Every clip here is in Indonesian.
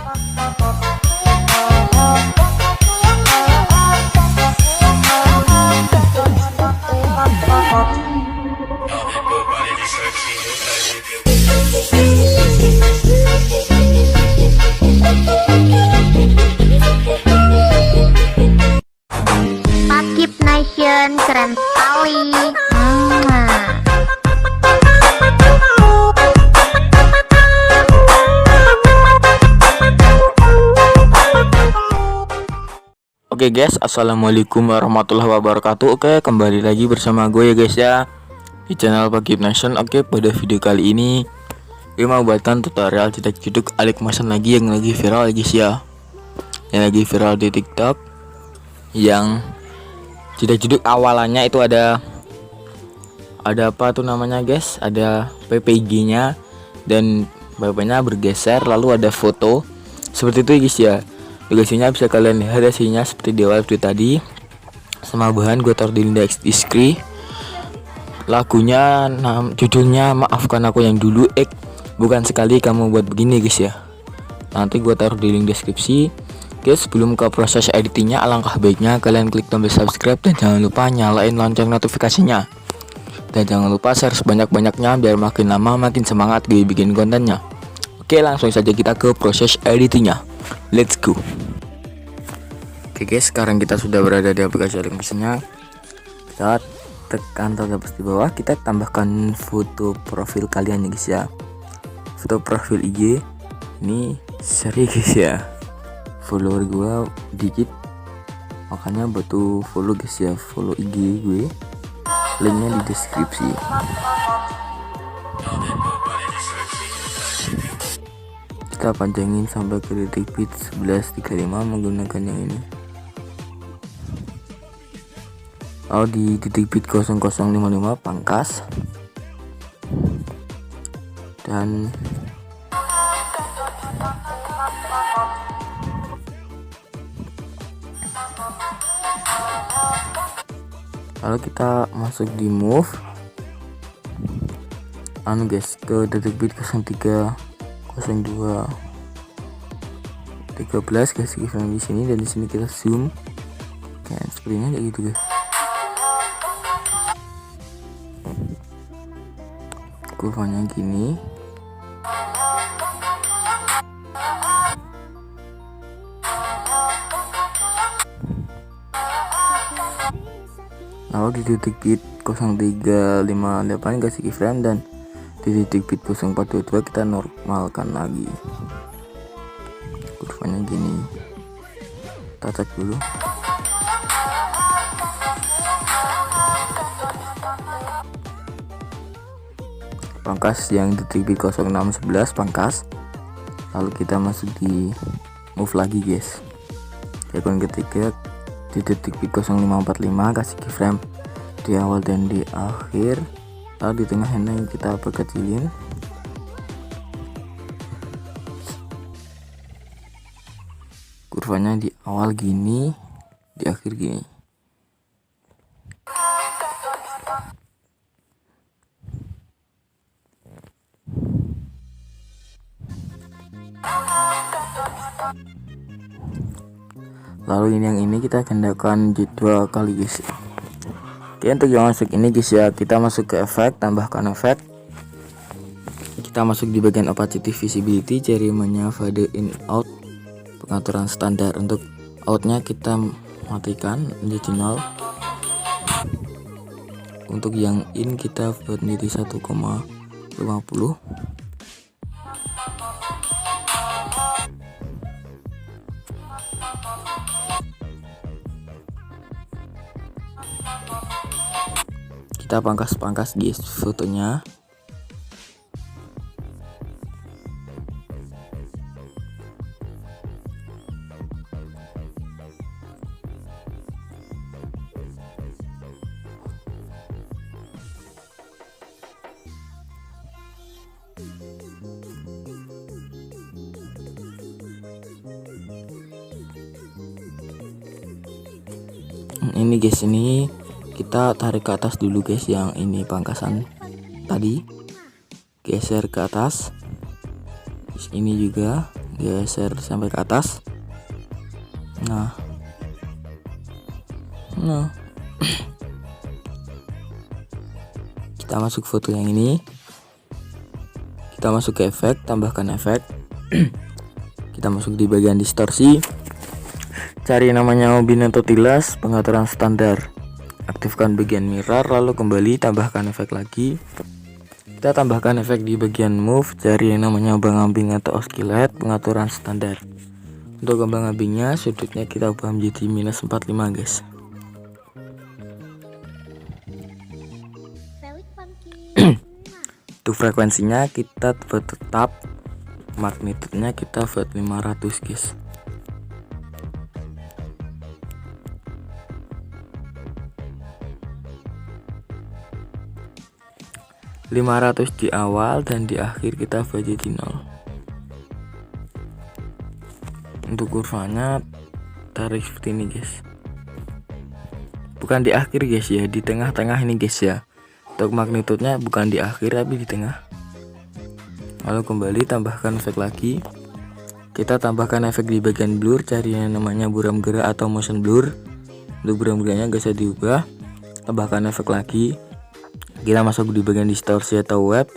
Pakip Nation keren sekali. Oke guys, assalamualaikum warahmatullahi wabarakatuh. Oke, kembali lagi bersama gue ya guys ya, di channel Pakip Nation. Oke, pada video kali ini gue mau buatkan tutorial cetak jeduk alik masan lagi yang lagi viral guys ya, yang lagi viral di TikTok. Yang cetak jeduk awalannya itu ada apa tuh namanya guys, ada PPG nya dan bapaknya bergeser, lalu ada foto seperti itu guys ya. Lokasinya bisa kalian lihat hasilnya seperti di awal video tadi. Sama bahan gue taruh di link deskripsi. Lagunya judulnya Maafkan Aku Yang Dulu, bukan sekali kamu buat begini guys ya. Nanti gue taruh di link deskripsi. Guys, sebelum ke proses editingnya, alangkah baiknya kalian klik tombol subscribe dan jangan lupa nyalain lonceng notifikasinya. Dan jangan lupa share sebanyak-banyaknya biar makin lama makin semangat gue bikin kontennya. Oke, langsung saja kita ke proses editingnya. Let's go. Oke guys, sekarang kita sudah berada di aplikasi alik mesinnya. Kita tekan tombol di bawah, kita tambahkan foto profil kalian ya guys ya. Foto profil IG ini seri guys ya. Follower gua dikit, makanya butuh follow guys ya. Follow IG gue, linknya di deskripsi. Kita panjangin sampai ke detik bit 11.35 menggunakan yang ini. Di detik bit 0055 pangkas, dan lalu kita masuk di move guys ke detik bit 03 02 13 guys, kita di sini, dan di sini kita zoom kayak seperti ini kayak gitu guys. Kurvanya gini. Lalu di detik bit 0358 kasih keyframe, dan di detik bit 0422 kita normalkan lagi. Kurvanya gini. Kita cek dulu. Pangkas yang detik bit 0611 pangkas. Lalu kita masuk di move lagi guys. Jagoan ketiga di detik bit 0545 kasih keyframe di awal dan di akhir. Lalu di tengah ini kita perkecilin. Kurvanya di awal gini, di akhir gini. Lalu yang ini kita gandakan dua kali guys. Oke, untuk yang masuk ini guys ya, kita masuk ke efek, tambahkan efek. Kita masuk di bagian opacity, visibility, cerimanya fade in out, pengaturan standar. Untuk outnya kita matikan menjadi 0. Untuk yang in kita buat menjadi 1,50. Kita pangkas guys fotonya. Ini guys, ini kita tarik ke atas dulu guys, yang ini pangkasan tadi geser ke atas. Terus ini juga geser sampai ke atas. Nah kita masuk foto yang ini, kita masuk ke efek, tambahkan efek. Kita masuk di bagian distorsi, cari namanya ubin atau tilas, pengaturan standar, aktifkan bagian mirror, lalu kembali tambahkan efek lagi. Kita tambahkan efek di bagian move, cari yang namanya ombang-ambing atau oscillate, pengaturan standar. Untuk ombang-ambingnya sudutnya kita ubah menjadi -45 guys. Untuk frekuensinya kita tetap, magnitudenya kita buat 500 guys. .500 di awal dan di akhir kita buat jadi 0. Untuk kurvanya tarik seperti ini guys, bukan di akhir guys ya, di tengah-tengah ini guys ya. Untuk magnitudenya bukan di akhir tapi di tengah. Lalu kembali tambahkan efek lagi, kita tambahkan efek di bagian blur, cari yang namanya buram gerak atau motion blur. Untuk buram geraknya gak usah diubah, tambahkan efek lagi. Kita masuk di bagian distorsi atau wave,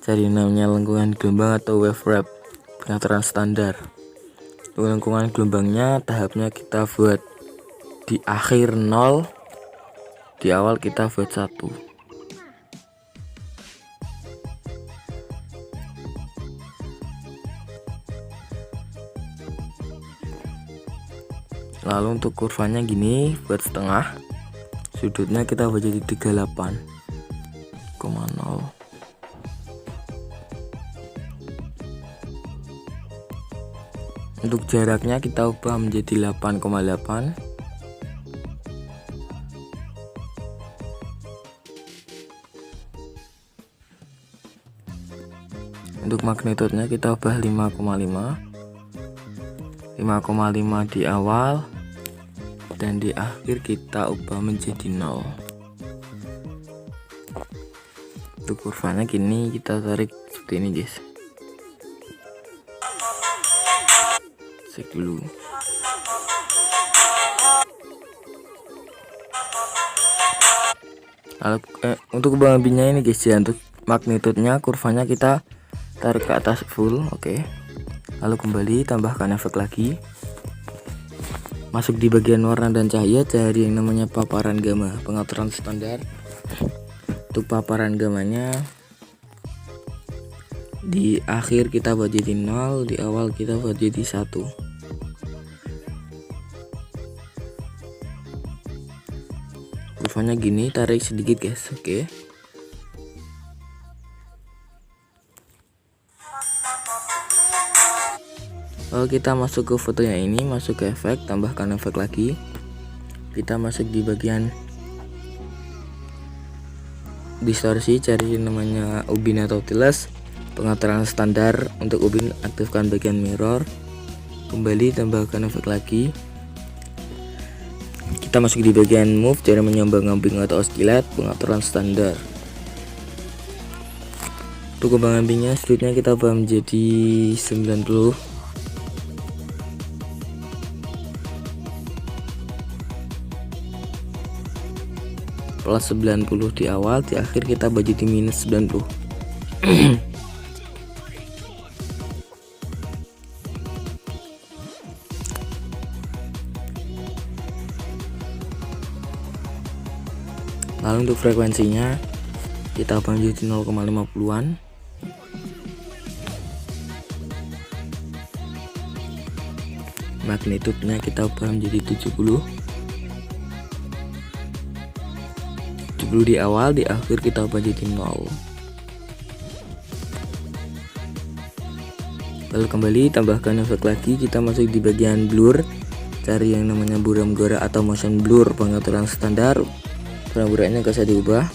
cari yang namanya lengkungan gelombang atau wave wrap, pengaturan standar. Untuk lengkungan gelombangnya tahapnya kita buat di akhir 0, di awal kita buat 1. Lalu untuk kurvanya gini, buat setengah, sudutnya kita buat jadi 38,0. Untuk jaraknya kita ubah menjadi 8,8. Untuk magnitudenya kita ubah 5,5. 5,5 di awal dan di akhir kita ubah menjadi 0. Untuk kurvanya gini, kita tarik seperti ini guys. Cek dulu. Lalu untuk ombang-ambingnya ini guys ya, untuk magnitudenya kurvanya kita tarik ke atas full, oke. Lalu kembali tambahkan efek lagi, masuk di bagian warna dan cahaya, cari yang namanya paparan gamma, pengaturan standar. Untuk paparan gamanya di akhir kita buat jadi 0, di awal kita buat jadi 1. Kurvanya gini, tarik sedikit guys, oke. Lalu kita masuk ke foto yang ini, masuk ke efek, tambahkan efek lagi. Kita masuk di bagian distorsi, cari namanya ubin atau tilas, pengaturan standar. Untuk ubin aktifkan bagian mirror, kembali tambahkan efek lagi. Kita masuk di bagian move, cari ombang-ambing atau oscillate, pengaturan standar. Untuk ombang-ambingnya sudutnya kita ubah menjadi 90. Plus 90 di awal, di akhir kita buat jadi -90. Lalu untuk frekuensinya kita ubah menjadi 0,50-an. Magnitudenya kita ubah menjadi 70 di awal, di akhir kita ubah jadi 0. Lalu kembali tambahkan efek lagi, kita masuk di bagian blur, cari yang namanya buram gerak atau motion blur, pengaturan standar. Buram geraknya gak usah diubah,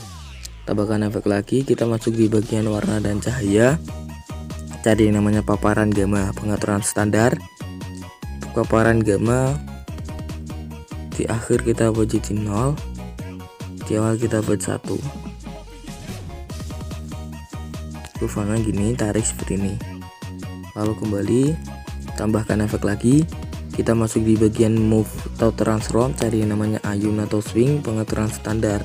tambahkan efek lagi. Kita masuk di bagian warna dan cahaya, cari yang namanya paparan gamma, pengaturan standar. Untuk paparan gamma di akhir kita ubah jadi 0, di awal kita buat 1. Kurvanya gini, tarik seperti ini. Lalu kembali tambahkan efek lagi. Kita masuk di bagian move atau transform, cari yang namanya ayun atau swing, pengaturan standar.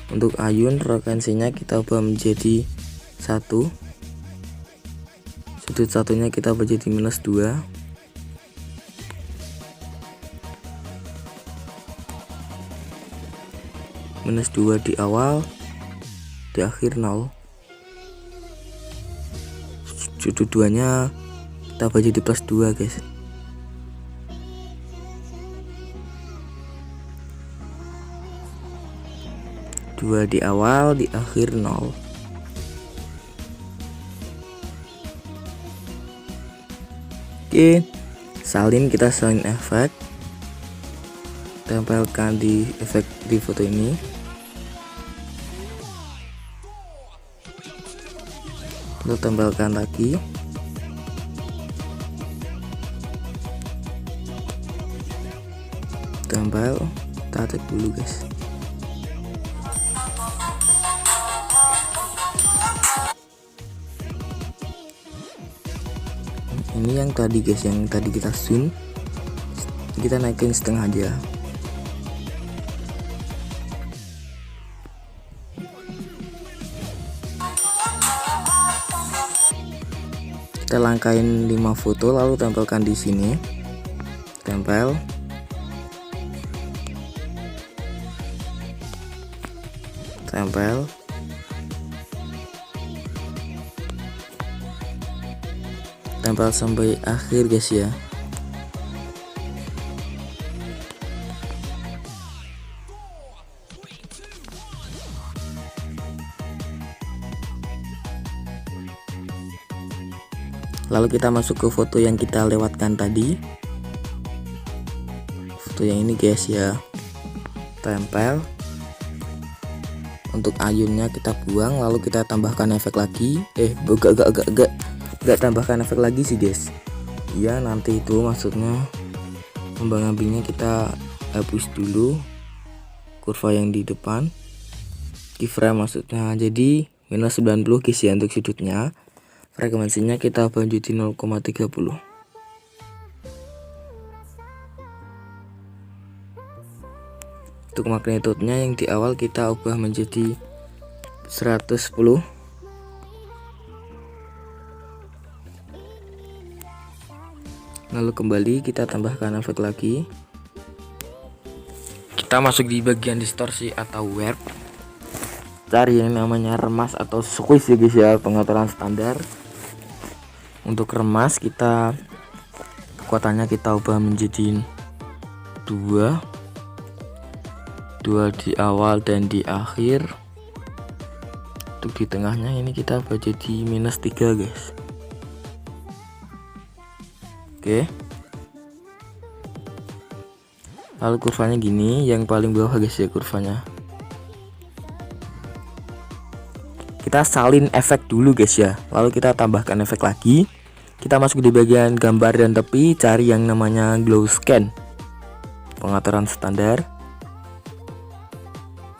Untuk ayun frekuensinya kita ubah menjadi 1, sudut satunya kita ubah jadi -2, -2 di awal, di akhir 0. Sudut 2 nya kita ubah jadi +2 guys. Dua di awal, di akhir 0. Oke, kita salin efek, tempelkan di efek di foto ini. Lalu tempelkan lagi. Tempel, kita cek dulu guys. Ini yang tadi guys, yang tadi kita zoom, kita naikin setengah aja. Kita langkain 5 foto lalu tempelkan di sini. Tempel. Tempel. Tempel sampai akhir guys ya. Lalu kita masuk ke foto yang kita lewatkan tadi. Foto yang ini guys ya. Tempel. Untuk ayunnya kita buang, lalu kita tambahkan efek lagi. Gak tambahkan efek lagi sih guys. Ya nanti itu maksudnya kembang apinya kita hapus dulu kurva yang di depan, keyframe maksudnya. Jadi -90 guys ya untuk sudutnya. Frekuensinya kita ubah jadi 0,30. Untuk magnitude-nya yang di awal kita ubah menjadi 110. Lalu kembali kita tambahkan efek lagi. Kita masuk di bagian distorsi atau warp. Cari yang namanya remas atau squeeze ya guys ya, pengaturan standar. Untuk remas kita kekuatannya kita ubah menjadi 2 di awal dan di akhir. Untuk di tengahnya ini kita ubah jadi -3 guys. Oke. Lalu kurvanya gini, yang paling bawah guys ya kurvanya. Kita salin efek dulu guys ya. Lalu kita tambahkan efek lagi. Kita masuk di bagian gambar dan tepi, cari yang namanya glow scan. Pengaturan standar.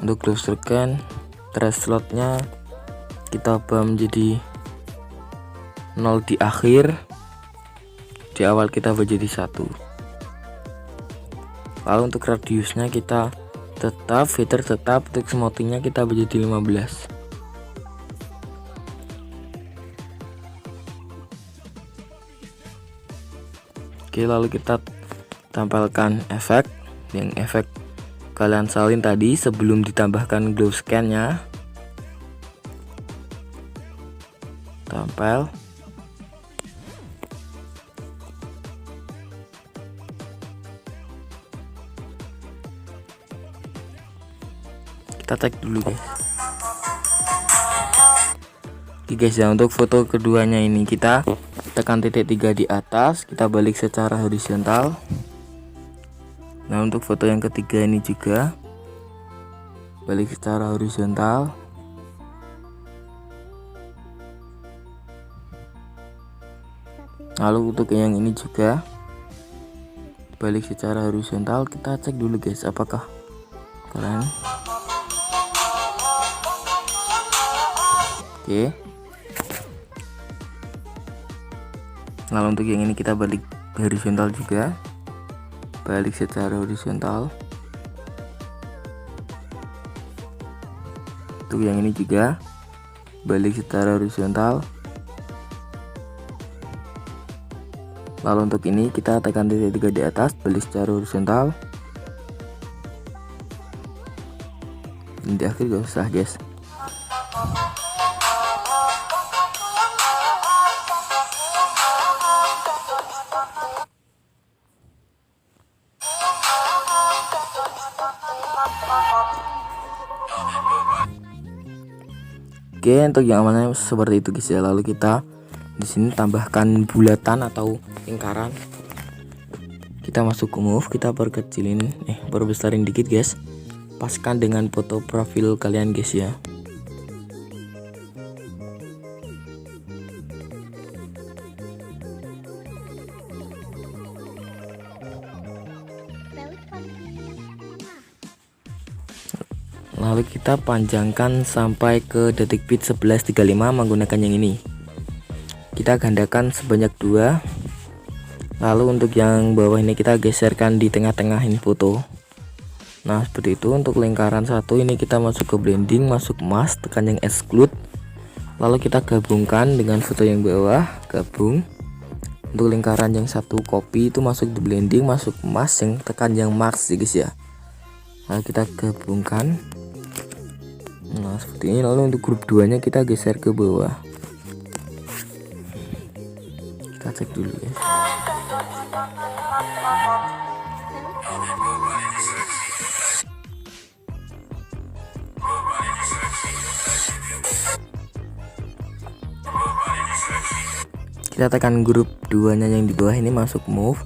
Untuk glow scan, trace slotnya kita ubah menjadi 0 di akhir. Di awal kita ubah jadi 1. Lalu untuk radiusnya kita tetap, filter tetap, untuk smoothingnya kita ubah jadi 15. Oke, lalu kita tempelkan efek, yang efek kalian salin tadi sebelum ditambahkan glow scan nya. Tempel. Kita tag dulu guys. Oke guys ya, untuk foto keduanya ini kita tekan titik 3 di atas, kita balik secara horizontal. Nah untuk foto yang ketiga ini juga balik secara horizontal. Lalu untuk yang ini juga balik secara horizontal. Kita cek dulu guys apakah keren. Oke. Lalu untuk yang ini kita balik horizontal juga, balik secara horizontal. Untuk yang ini juga balik secara horizontal. Lalu untuk ini kita tekan titik 3 di atas, balik secara horizontal. Ini di akhir gak usah guys. Oke, untuk yang amannya seperti itu guys ya. Lalu kita di sini tambahkan bulatan atau lingkaran. Kita masuk ke move, kita perkecilin, perbesarin dikit guys. Paskan dengan foto profil kalian guys ya. Lalu kita panjangkan sampai ke detik bit 11.35 menggunakan yang ini. Kita gandakan sebanyak 2. Lalu untuk yang bawah ini kita geserkan di tengah-tengahin foto. Nah seperti itu. Untuk lingkaran satu ini kita masuk ke blending, masuk mask, tekan yang exclude. Lalu kita gabungkan dengan foto yang bawah, gabung. Untuk lingkaran yang satu copy itu masuk di blending, masuk mask, yang tekan yang max guys ya. Lalu kita gabungkan. Nah seperti ini. Lalu untuk grup 2 nya kita geser ke bawah. Kita cek dulu ya. Kita tekan grup 2 nya yang di bawah ini, masuk move,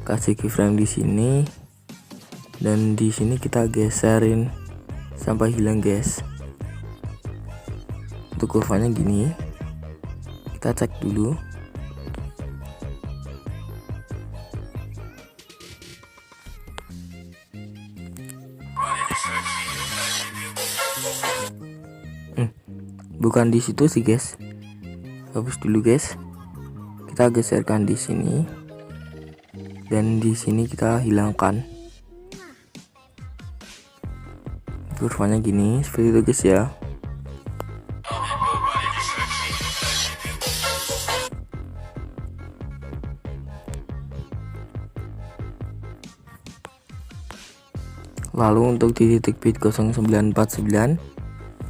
kasih keyframe di sini, dan di sini kita geserin sampai hilang guys. Untuk kurvanya gini, kita cek dulu. Bukan di situ sih guys, hapus dulu guys. Kita geserkan di sini, dan di sini kita hilangkan. Kurvanya gini, seperti itu guys ya. Lalu untuk di titik bit 0949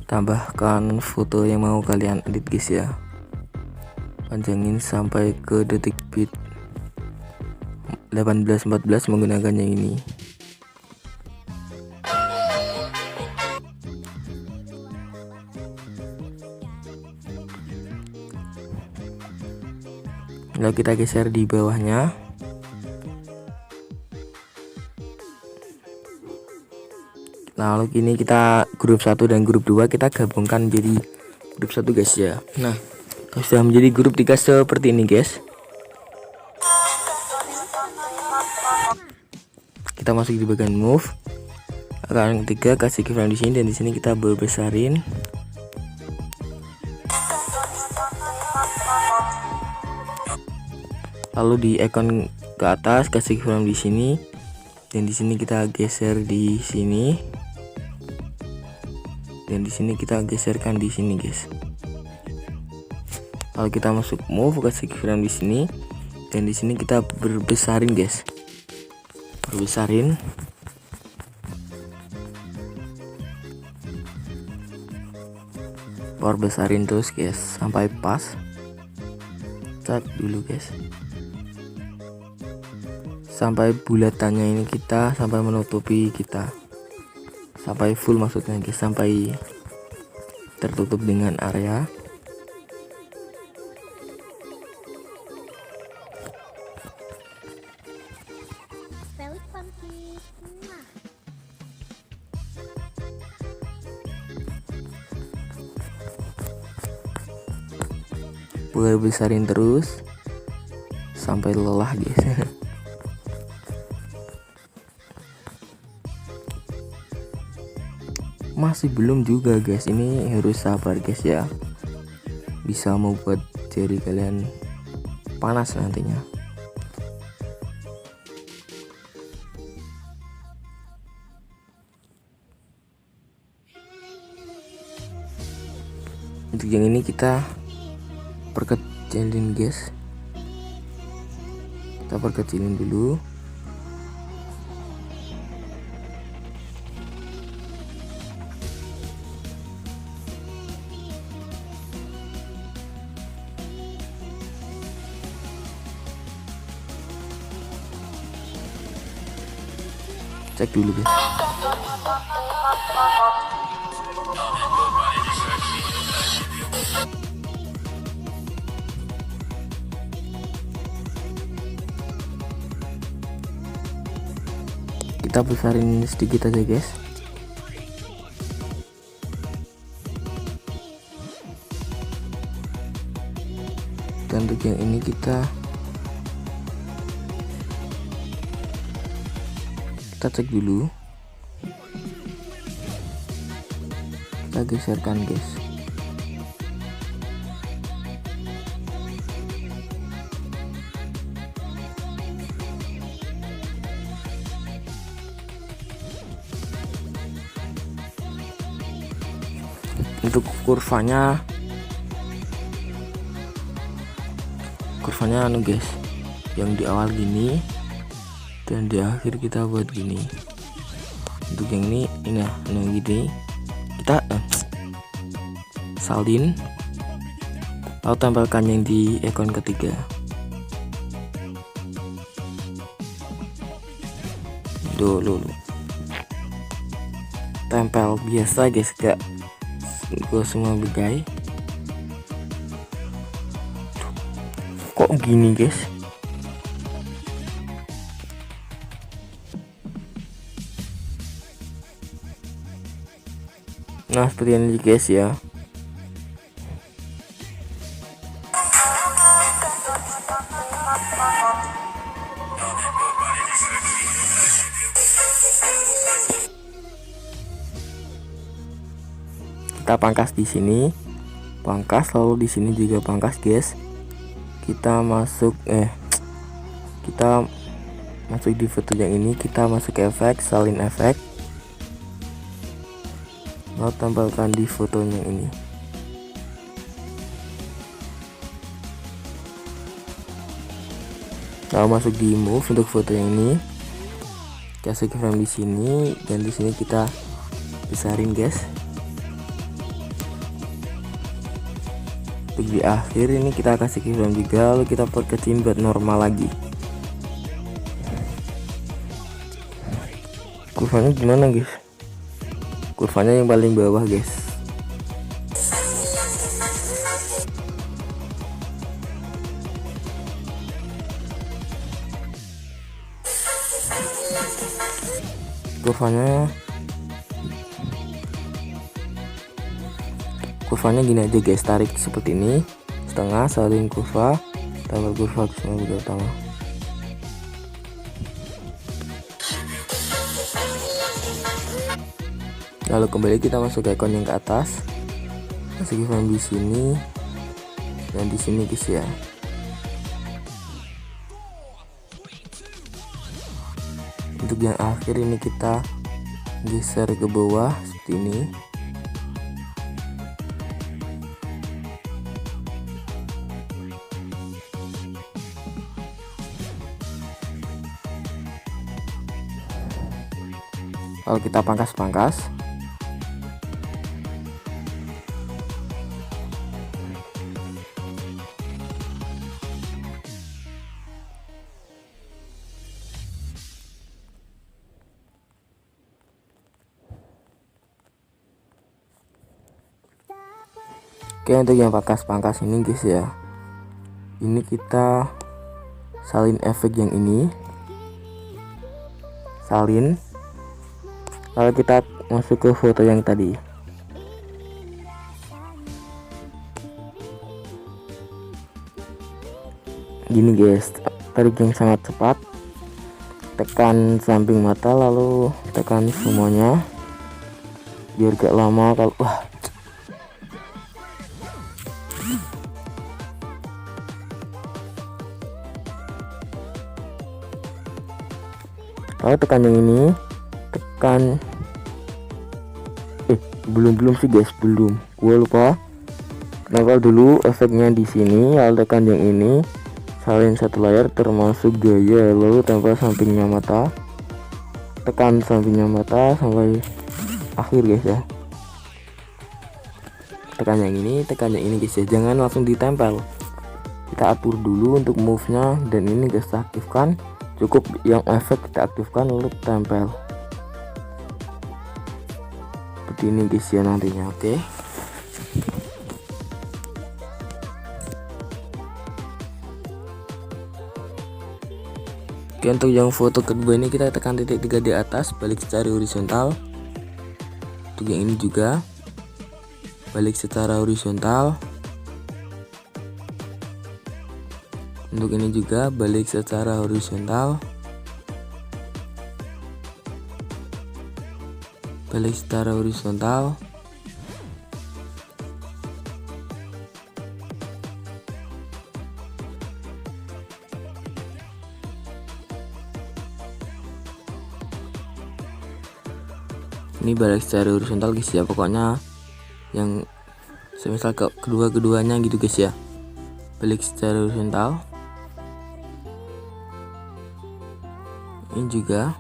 tambahkan foto yang mau kalian edit guys ya. Panjangin sampai ke detik bit 1814 menggunakan yang ini. Lalu kita geser di bawahnya. Lalu kini kita grup 1 dan grup 2 kita gabungkan menjadi grup 1 guys ya. Nah, sudah menjadi grup 3 seperti ini guys. Kita masuk di bagian move. Akan ketiga kasih keyframe di sini, dan di sini kita berbesarin. Lalu di icon ke atas kasih keyframe di sini, dan di sini kita geser di sini, dan di sini kita geserkan di sini guys. Lalu kita masuk move, kasih keyframe di sini, dan di sini kita berbesarin guys. Berbesarin. Besarin terus guys sampai pas. Cek dulu guys. Sampai bulatannya ini kita sampai menutupi kita. Sampai full maksudnya guys, sampai tertutup dengan area. Besarin terus sampai lelah guys. Masih belum juga guys, ini harus sabar guys ya. Bisa membuat jari kalian panas nantinya. Untuk yang ini kita perkecilin guys, kita perkecilin dulu. Cek dulu guys. Kita besarin sedikit aja guys. Dan untuk yang ini kita cek dulu, kita geserkan guys. Untuk kurvanya anu guys, yang di awal gini dan di akhir kita buat gini. Untuk yang ini gini kita salin, lalu tempelkan yang di ekon ketiga. Dulu tempel biasa guys, gak gue semua begai. Kok gini guys? Nah seperti ini guys ya. Kita pangkas di sini, pangkas, lalu di sini juga pangkas guys. Kita masuk di foto yang ini, kita masuk ke efek, salin efek, lalu tempelkan di foto yang ini. Lalu masuk di move untuk foto yang ini, kasih frame di sini, dan di sini kita besarin guys. Untuk di akhir ini kita kasih frame juga, lalu kita perkecilin buat normal lagi. Kurvanya gimana guys? Kurvanya yang paling bawah guys. Kurvanya gini aja guys, tarik seperti ini, setengah, salin kurva, tambah kurva ke semua bagian utama. Lalu kembali kita masuk ke ikon yang ke atas, kasih frame di sini dan di sini guys ya. Untuk yang akhir ini kita geser ke bawah seperti ini. Lalu kita pangkas. Oke, untuk yang pangkas ini guys ya, ini kita salin efek yang ini, salin, lalu kita masuk ke foto yang tadi. Gini guys, tarik yang sangat cepat, tekan samping mata, lalu tekan semuanya biar gak lama. Kalau Lalu tekan yang ini, tekan belum sih guys, belum, gua lupa. Nempel dulu efeknya di sini, lalu tekan yang ini, salin satu layar termasuk gaya, lalu tempel sampingnya mata, tekan sampingnya mata sampai akhir guys ya. Tekan yang ini guys ya, jangan langsung ditempel, kita atur dulu untuk move nya, dan ini guys kita aktifkan, cukup yang efek kita aktifkan lalu tempel seperti ini guys ya nantinya. Oke. Oke, untuk yang foto kedua ini kita tekan titik 3 di atas, balik secara horizontal. Untuk yang ini juga balik secara horizontal. Untuk ini juga balik secara horizontal. Balik secara horizontal. Ini balik secara horizontal guys ya, pokoknya yang semisal kedua-keduanya gitu guys ya, balik secara horizontal. Ini juga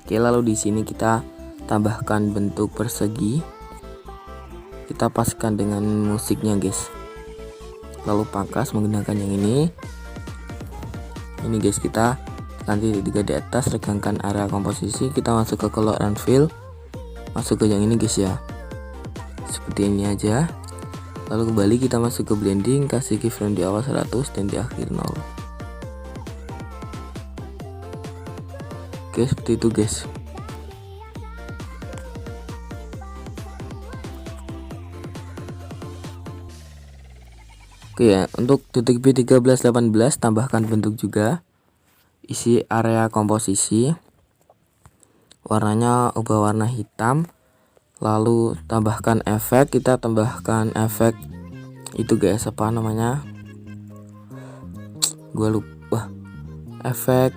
oke. Lalu di sini kita tambahkan bentuk persegi, kita paskan dengan musiknya guys, lalu pangkas menggunakan yang ini guys. Kita nanti 3 di atas, regangkan area komposisi, kita masuk ke color and fill, masuk ke yang ini guys ya, seperti ini aja. Lalu kembali kita masuk ke blending, kasih keyframe di awal 100 dan di akhir 0. Oke, seperti itu guys. Oke ya, untuk titik B1318 tambahkan bentuk juga, isi area komposisi, warnanya ubah warna hitam, lalu tambahkan efek, kita tambahkan efek itu guys, apa namanya, gua lupa, efek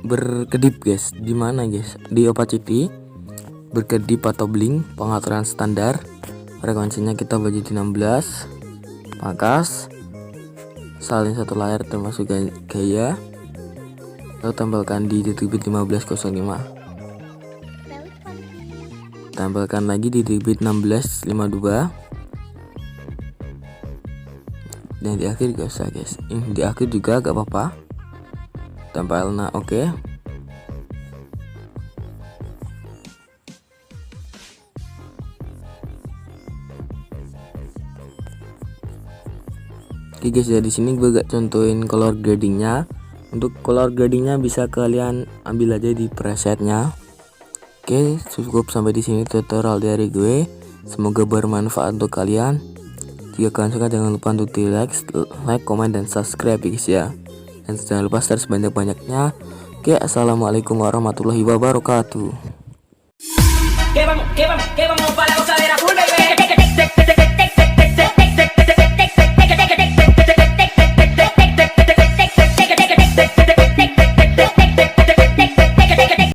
berkedip guys. Di mana guys? Di opacity, berkedip atau blink, pengaturan standar, frekuensinya kita bagi di 16, pangkas, salin satu layar termasuk gaya, lalu tempelkan di titik bit 1505, tempelkan lagi di titik bit 1652, dan di akhir gak usah guys, ini di akhir juga gak apa-apa, tempel. Nah oke. Oke guys ya, di sini gue gak contohin color gradingnya. Untuk color gradingnya bisa kalian ambil aja di presetnya. Oke, cukup sampai di sini tutorial dari gue. Semoga bermanfaat untuk kalian. Jika kalian suka jangan lupa untuk di like, comment, dan subscribe guys ya. Dan jangan lupa share sebanyak-banyaknya. Oke, assalamualaikum warahmatullahi wabarakatuh. Que vamos para la gozadera full, baby.